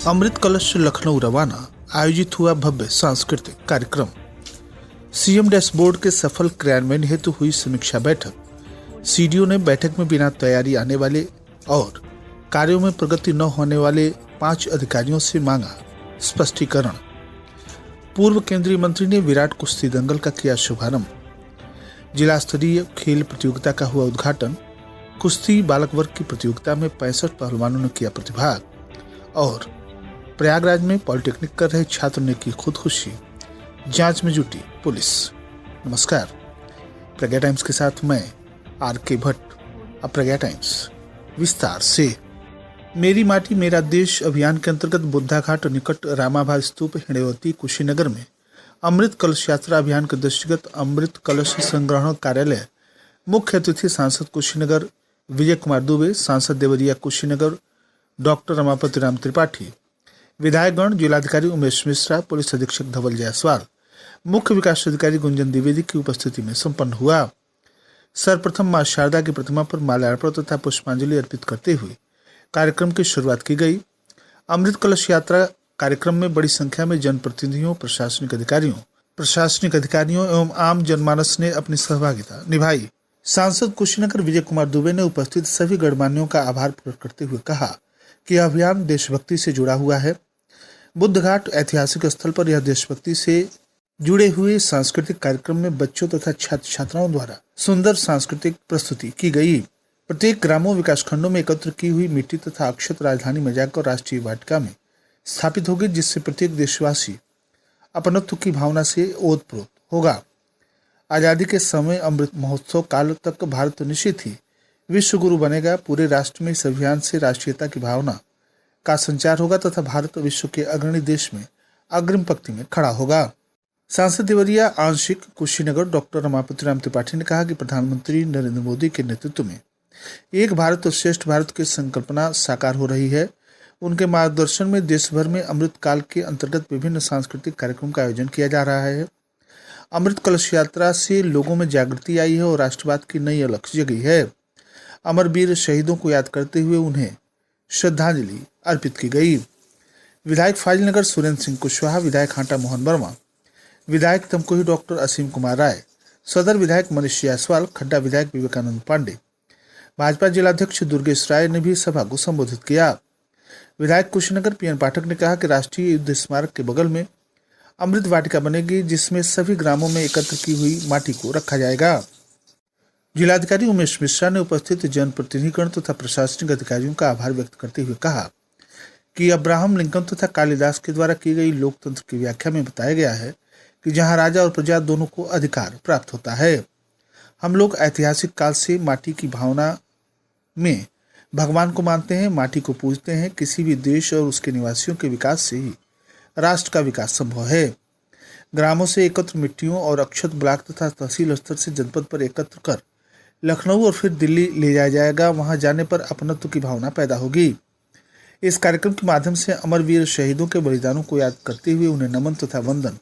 अमृत कलश से लखनऊ रवाना, आयोजित हुआ भव्य सांस्कृतिक कार्यक्रम। सीएम डैशबोर्ड के सफल क्रियान्वयन हेतु हुई समीक्षा बैठक। सीडीओ ने बैठक में बिना तैयारी आने वाले और कार्यों में प्रगति न होने वाले 5 अधिकारियों से मांगा स्पष्टीकरण। पूर्व केंद्रीय मंत्री ने विराट कुश्ती दंगल का किया शुभारंभ। जिला स्तरीय खेल प्रतियोगिता का हुआ उद्घाटन। कुश्ती बालक वर्ग की प्रतियोगिता में 65 पहलवानों ने किया प्रतिभाग और प्रयागराज में पॉलिटेक्निक कर रहे छात्र ने की खुदकुशी। जांच में जुटी पुलिस। नमस्कार, प्रज्ञा टाइम्स के साथ मैं आर.के. भट्ट। अब प्रज्ञा टाइम्स विस्तार से। मेरी माटी मेरा देश अभियान के अंतर्गत बुद्धा घाट निकट रामाभा स्तूप हिड़वती कुशीनगर में अमृत कलश यात्रा अभियान के दृष्टिगत अमृत कलश संग्रहण कार्यालय मुख्य अतिथि सांसद कुशीनगर विजय कुमार दुबे, सांसद देवरिया कुशीनगर डॉक्टर रमापति राम त्रिपाठी, विधायकगण, जिलाधिकारी उमेश मिश्रा, पुलिस अधीक्षक धवल जायसवाल, मुख्य विकास अधिकारी गुंजन द्विवेदी की उपस्थिति में संपन्न हुआ। सर्वप्रथम मां शारदा की प्रतिमा पर माल्यार्पण तथा पुष्पांजलि अर्पित करते हुए कार्यक्रम की शुरुआत की गई। अमृत कलश यात्रा कार्यक्रम में बड़ी संख्या में जनप्रतिनिधियों, प्रशासनिक अधिकारियों एवं आम जनमानस ने अपनी सहभागिता निभाई। सांसद कुशीनगर विजय कुमार दुबे ने उपस्थित सभी गणमान्यों का आभार प्रकट करते हुए कहा कि यह अभियान देशभक्ति से जुड़ा हुआ है। बुद्ध घाट ऐतिहासिक स्थल पर यह देशभक्ति से जुड़े हुए सांस्कृतिक कार्यक्रम में बच्चों तथा छात्र छात्राओं द्वारा सुंदर सांस्कृतिक प्रस्तुति की गई। प्रत्येक ग्रामों विकास खंडों में एकत्र की हुई मिट्टी तथा अक्षत राजधानी में जाकर राष्ट्रीय वाटिका में स्थापित होगी, जिससे प्रत्येक देशवासी अपनत्व की भावना से ओतप्रोत होगा। आजादी के समय अमृत महोत्सव काल तक भारत निश्चित ही विश्व गुरु बनेगा। पूरे राष्ट्र में इस अभियान से राष्ट्रीयता की भावना का संचार होगा तथा भारत विश्व के अग्रणी देश में अग्रिम पंक्ति में खड़ा होगा। सांसद देवरिया आंशिक कुशीनगर डॉक्टर रमापति राम त्रिपाठी ने कहा कि प्रधानमंत्री नरेंद्र मोदी के नेतृत्व में एक भारत और श्रेष्ठ भारत की संकल्पना साकार हो रही है। उनके मार्गदर्शन में देश भर में अमृत काल के अंतर्गत विभिन्न सांस्कृतिक कार्यक्रम का आयोजन किया जा रहा है। अमृत कलश यात्रा से लोगों में जागृति आई है और राष्ट्रवाद की नई अलख जगी है। अमरवीर शहीदों को याद करते हुए उन्हें श्रद्धांजलि अर्पित की गई। विधायक फाजिलनगर सुरेंद्र सिंह कुशवाहा, विधायक हांटा मोहन वर्मा, विधायक तमकोही डॉक्टर असीम कुमार राय, सदर विधायक मनीष जायसवाल, खड्डा विधायक विवेकानंद पांडे, भाजपा जिलाध्यक्ष दुर्गेश राय ने भी सभा को संबोधित किया। विधायक कुशीनगर पीएन पाठक ने कहा कि राष्ट्रीय युद्ध स्मारक के बगल में अमृत वाटिका बनेगी, जिसमें सभी ग्रामों में एकत्र की हुई माटी को रखा जाएगा। जिलाधिकारी उमेश मिश्रा ने उपस्थित जनप्रतिनिधिगण तथा प्रशासनिक अधिकारियों का आभार व्यक्त करते हुए कहा कि अब्राहम लिंकन तथा कालिदास के द्वारा की गई लोकतंत्र की व्याख्या में बताया गया है कि जहां राजा और प्रजा दोनों को अधिकार प्राप्त होता है। हम लोग ऐतिहासिक काल से माटी की भावना में भगवान को मानते हैं, माटी को पूजते हैं। किसी भी देश और उसके निवासियों के विकास से ही राष्ट्र का विकास संभव है। ग्रामों से एकत्र मिट्टियों और अक्षत ब्लॉक तथा तहसील स्तर से जनपद पर एकत्र कर लखनऊ और फिर दिल्ली ले जाया जाएगा। वहां जाने पर अपनत्व की भावना पैदा होगी। इस कार्यक्रम के माध्यम से अमरवीर शहीदों के बलिदानों को याद करते हुए उन्हें नमन तथा वंदन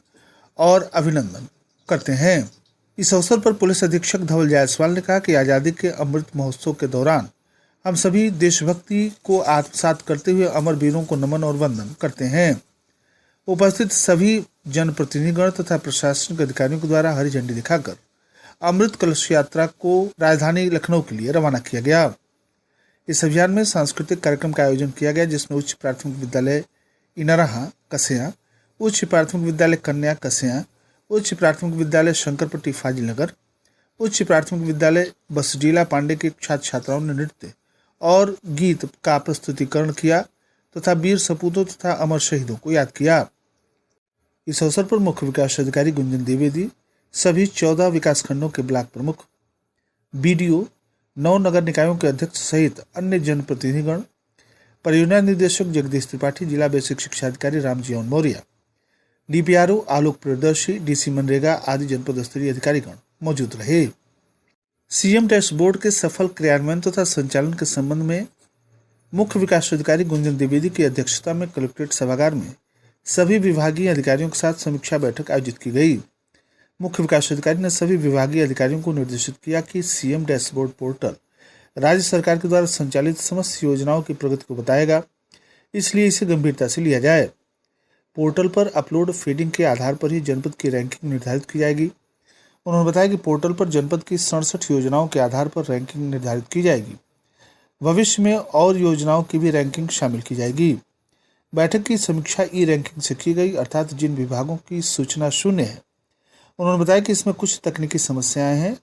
और अभिनंदन करते हैं। इस अवसर पर पुलिस अधीक्षक धवल जायसवाल ने कहा कि आजादी के अमृत महोत्सव के दौरान हम सभी देशभक्ति को आत्मसात करते हुए अमरवीरों को नमन और वंदन करते हैं। उपस्थित सभी जनप्रतिनिधिगण तथा प्रशासनिक अधिकारियों के द्वारा हरी झंडी दिखाकर अमृत कलश यात्रा को राजधानी लखनऊ के लिए रवाना किया गया। इस अभियान में सांस्कृतिक कार्यक्रम का आयोजन किया गया, जिसमें उच्च प्राथमिक विद्यालय इनरहा कसिया, उच्च प्राथमिक विद्यालय कन्या कसिया, उच्च प्राथमिक विद्यालय शंकरपट्टी फाजिलनगर, उच्च प्राथमिक विद्यालय बसडीला पांडे के छात्र छात्राओं ने नृत्य और गीत का प्रस्तुतिकरण किया तथा वीर सपूतों तथा अमर शहीदों को याद किया। इस अवसर पर मुख्य विकास अधिकारी गुंजन द्विवेदी, सभी 14 विकास खंडों के ब्लॉक प्रमुख, बीडीओ, 9 नगर निकायों के अध्यक्ष सहित अन्य जनप्रतिनिधिगण, परियोजना निदेशक जगदीश त्रिपाठी, जिला बेसिक शिक्षा अधिकारी रामजीवन मौर्य, डीपीआरओ आलोक प्रियदर्शी, डीसी मनरेगा आदि जनपद स्तरीय अधिकारीगण मौजूद रहे। सीएम डैशबोर्ड के सफल क्रियान्वयन तथा संचालन के संबंध में मुख्य विकास अधिकारी गुंजन द्विवेदी की अध्यक्षता में कलेक्ट्रेट सभागार में सभी विभागीय अधिकारियों के साथ समीक्षा बैठक आयोजित की गई। मुख्य विकास अधिकारी ने सभी विभागीय अधिकारियों को निर्देशित किया कि सीएम डैशबोर्ड पोर्टल राज्य सरकार के द्वारा संचालित समस्त योजनाओं की प्रगति को बताएगा। इसलिए इसे गंभीरता से लिया जाए। पोर्टल पर अपलोड फीडिंग के आधार पर ही जनपद की रैंकिंग निर्धारित की जाएगी। उन्होंने बताया कि पोर्टल पर जनपद की 67 योजनाओं के आधार पर रैंकिंग निर्धारित की जाएगी। भविष्य में और योजनाओं की भी रैंकिंग शामिल की जाएगी। बैठक की समीक्षा ई रैंकिंग से की गई, अर्थात जिन विभागों की सूचना शून्य है। उन्होंने बताया कि इसमें कुछ तकनीकी समस्याएं हैं,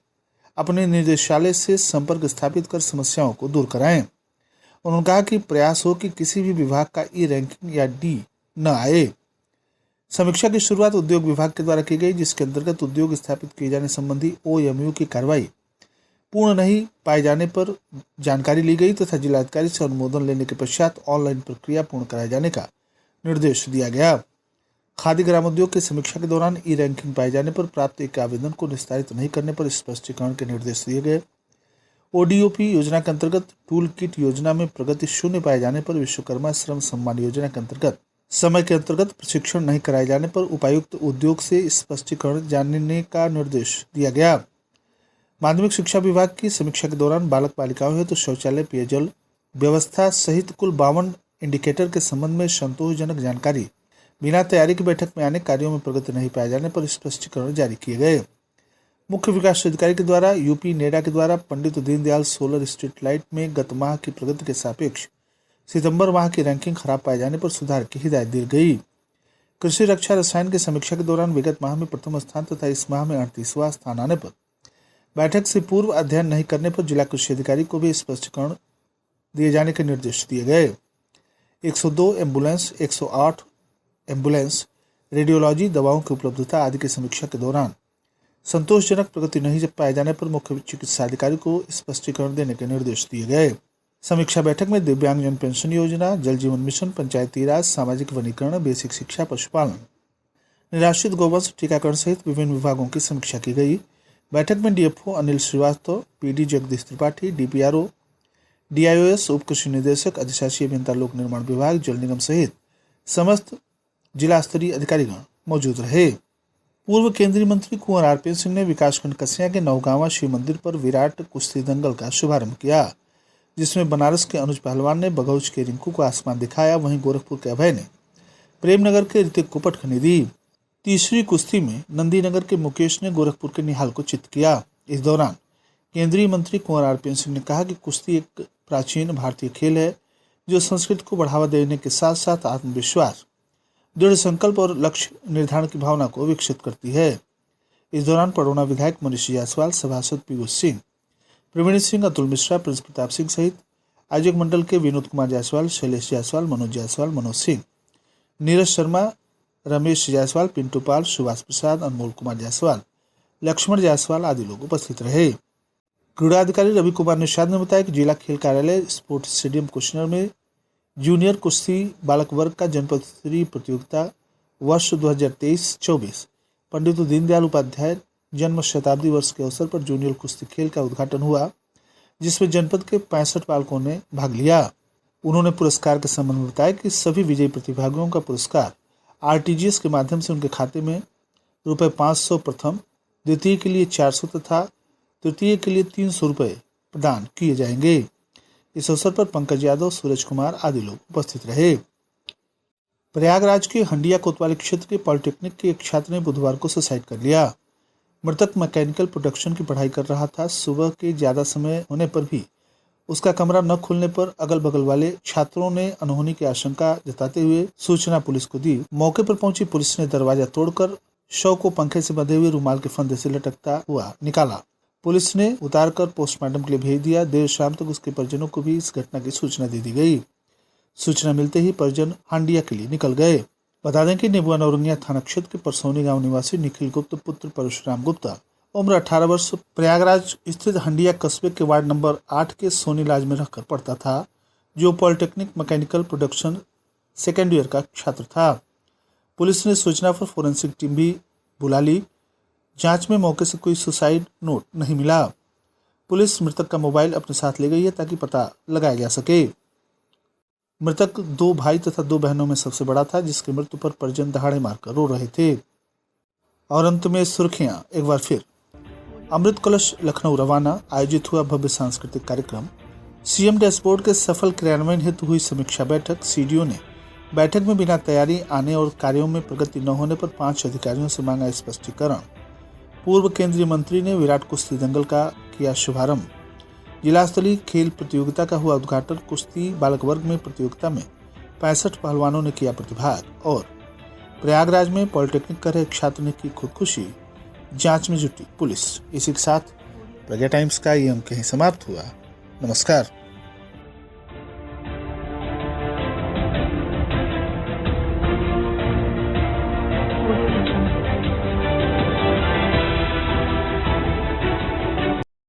अपने निदेशालय से संपर्क स्थापित कर समस्याओं को दूर कराएं। उन्होंने कहा कि प्रयास हो कि किसी भी विभाग का ई रैंकिंग या डी न आए। समीक्षा की शुरुआत उद्योग विभाग के द्वारा की गई, जिसके अंतर्गत उद्योग स्थापित किए जाने संबंधी OMU की कार्रवाई पूर्ण नहीं पाए जाने पर जानकारी ली गई तथा जिलाधिकारी से अनुमोदन लेने के पश्चात ऑनलाइन प्रक्रिया पूर्ण कराए जाने का निर्देश दिया गया। खादी ग्रामोद्योग की समीक्षा के दौरान ई रैंकिंग पाए जाने पर प्राप्त एक आवेदन को निस्तारित नहीं करने पर स्पष्टीकरण के निर्देश दिए गए। ODOP योजना के अंतर्गत टूल किट योजना में प्रगति शून्य पाए जाने पर विश्वकर्मा श्रम सम्मान योजना के अंतर्गत समय के अंतर्गत प्रशिक्षण नहीं कराए जाने पर उपायुक्त उद्योग से स्पष्टीकरण जानने का निर्देश दिया गया। माध्यमिक शिक्षा विभाग की समीक्षा के दौरान बालक बालिकाओं हेतु शौचालय, पेयजल व्यवस्था सहित कुल 52 इंडिकेटर के संबंध में संतोषजनक जानकारी बिना तैयारी की बैठक में आने, कार्यों में प्रगति नहीं पाए जाने पर स्पष्टीकरण जारी किए गए। मुख्य विकास अधिकारी के द्वारा यूपी नेडा के द्वारा Pandit Deendayal solar street light में गत माह की प्रगति के सापेक्ष सितंबर माह की रैंकिंग खराब पाए जाने पर सुधार की हिदायत दी गई। कृषि रक्षा रसायन की समीक्षा के दौरान विगत माह में प्रथम स्थान तथा इस माह में 38वां स्थान आने पर बैठक से पूर्व अध्ययन नहीं करने पर जिला कृषि अधिकारी को भी स्पष्टीकरण दिए जाने के निर्देश दिए गए। 102 एम्बुलेंस, 108 एम्बुलेंस, रेडियोलॉजी, दवाओं की उपलब्धता आदि की समीक्षा के दौरान संतोषजनक प्रगति नहीं पाए जाने पर मुख्य चिकित्सा अधिकारी को स्पष्टीकरण देने के निर्देश दिए गए। समीक्षा बैठक में दिव्यांगजन पेंशन योजना, जल जीवन मिशन, पंचायती राज, सामाजिक वनीकरण, बेसिक शिक्षा, पशुपालन, निराश्रित गौवंश टीकाकरण सहित विभिन्न विभागों की समीक्षा की गई। बैठक में DFO Anil Srivastava, PD Jagdish Tripathi, DPRO, DIOS, उप कृषि निदेशक, अधिशासी अभियंता लोक निर्माण विभाग, जल निगम सहित समस्त जिला स्तरीय अधिकारीगण मौजूद रहे। पूर्व केंद्रीय मंत्री कुंवर RPN सिंह ने विकासखंड कसिया के नौगांवा शिव मंदिर पर विराट कुश्ती दंगल का शुभारंभ किया, जिसमें बनारस के अनुज पहलवान ने बघौच के रिंकू को आसमान दिखाया। वहीं गोरखपुर के अभय ने प्रेमनगर के ऋतिक को पटखनी दी। तीसरी कुश्ती में नंदीनगर के मुकेश ने गोरखपुर के निहाल को चित किया। इस दौरान केंद्रीय मंत्री कुंवर RPN सिंह ने कहा कि कुश्ती एक प्राचीन भारतीय खेल है जो संस्कृति को बढ़ावा देने के साथ साथ आत्मविश्वास, दृढ़ संकल्प और लक्ष्य निर्धारण की भावना को विकसित करती है। इस दौरान पडौना विधायक मनीष जायसवाल, सभासद पीयूष सिंह, प्रवीण सिंह, अतुल मिश्रा, प्रिंस प्रताप सिंह सहित आयोजक मंडल के विनोद कुमार जायसवाल, शैलेश जायसवाल, मनोज जायसवाल, मनोज सिंह, नीरज शर्मा, रमेश जायसवाल, पिंटू पाल, सुभाष प्रसाद, अनमोल कुमार जायसवाल, लक्ष्मण जायसवाल आदि लोग उपस्थित रहे। क्रीड़ा अधिकारी रवि कुमार निषाद ने बताया कि जिला खेल कार्यालय स्पोर्ट्स स्टेडियम कुशीनगर में जूनियर कुश्ती बालक वर्ग का जनपद स्तरीय प्रतियोगिता वर्ष 2023-24 पंडित दीनदयाल उपाध्याय जन्म शताब्दी वर्ष के अवसर पर जूनियर कुश्ती खेल का उद्घाटन हुआ, जिसमें जनपद के 65 बालकों ने भाग लिया। उन्होंने पुरस्कार के संबंध में बताया कि सभी विजयी प्रतिभागियों का पुरस्कार RTGS के माध्यम से उनके खाते में ₹500 प्रथम, द्वितीय के लिए 400 तथा तृतीय के लिए 300 रुपये प्रदान किए जाएंगे। इस अवसर पर पंकज यादव, सूरज कुमार आदि लोग उपस्थित रहे। प्रयागराज के हंडिया कोतवाली क्षेत्र के पॉलिटेक्निक के एक छात्र ने बुधवार को सुसाइड कर लिया। मृतक मैकेनिकल प्रोडक्शन की पढ़ाई कर रहा था। सुबह के ज्यादा समय होने पर भी उसका कमरा न खुलने पर अगल बगल वाले छात्रों ने अनहोनी की आशंका जताते हुए सूचना पुलिस को दी। मौके पर पहुंची पुलिस ने दरवाजा तोड़कर शव को पंखे से बंधे हुए रुमाल के फंदे से लटकता हुआ निकाला। पुलिस ने उतारकर पोस्टमार्टम के लिए भेज दिया। देर शाम तक उसके परिजनों को भी इस घटना की सूचना दे दी गई। सूचना मिलते ही परिजन हांडिया के लिए निकल गए। बता दें कि नेबुआ नौरंगिया थाना क्षेत्र के परसौनी गांव निवासी निखिल गुप्ता पुत्र परशुराम गुप्ता उम्र 18 वर्ष प्रयागराज स्थित हंडिया कस्बे के वार्ड नंबर 8 के सोनी लाज में रहकर पढ़ता था, जो polytechnic mechanical production second year का छात्र था। पुलिस ने सूचना पर फोरेंसिक टीम भी बुला ली। जांच में मौके से कोई सुसाइड नोट नहीं मिला। पुलिस मृतक का मोबाइल अपने साथ ले गई है ताकि पता लगाया जा सके। मृतक 2 भाई तथा 2 बहनों में सबसे बड़ा था, जिसकी मृत्यु पर परिजन दहाड़े मारकर रो रहे थे। और अंत में सुर्खियां एक बार फिर। अमृत कलश लखनऊ रवाना, आयोजित हुआ भव्य सांस्कृतिक कार्यक्रम। सीएम डैशबोर्ड के सफल क्रियान्वयन हेतु हुई समीक्षा बैठक। सीडीओ ने बैठक में बिना तैयारी आने और कार्यों में प्रगति न होने पर 5 अधिकारियों से मांगा स्पष्टीकरण। पूर्व केंद्रीय मंत्री ने विराट कुश्ती दंगल का किया शुभारंभ। जिला स्तरीय खेल प्रतियोगिता का हुआ उद्घाटन। कुश्ती बालक वर्ग में प्रतियोगिता में 65 पहलवानों ने किया प्रतिभाग। और प्रयागराज में पॉलिटेक्निक कर रहे एक छात्र ने की खुदकुशी, जांच में जुटी पुलिस। इसी के साथ प्रज्ञा टाइम्स का ये अंक यहीं समाप्त हुआ। नमस्कार।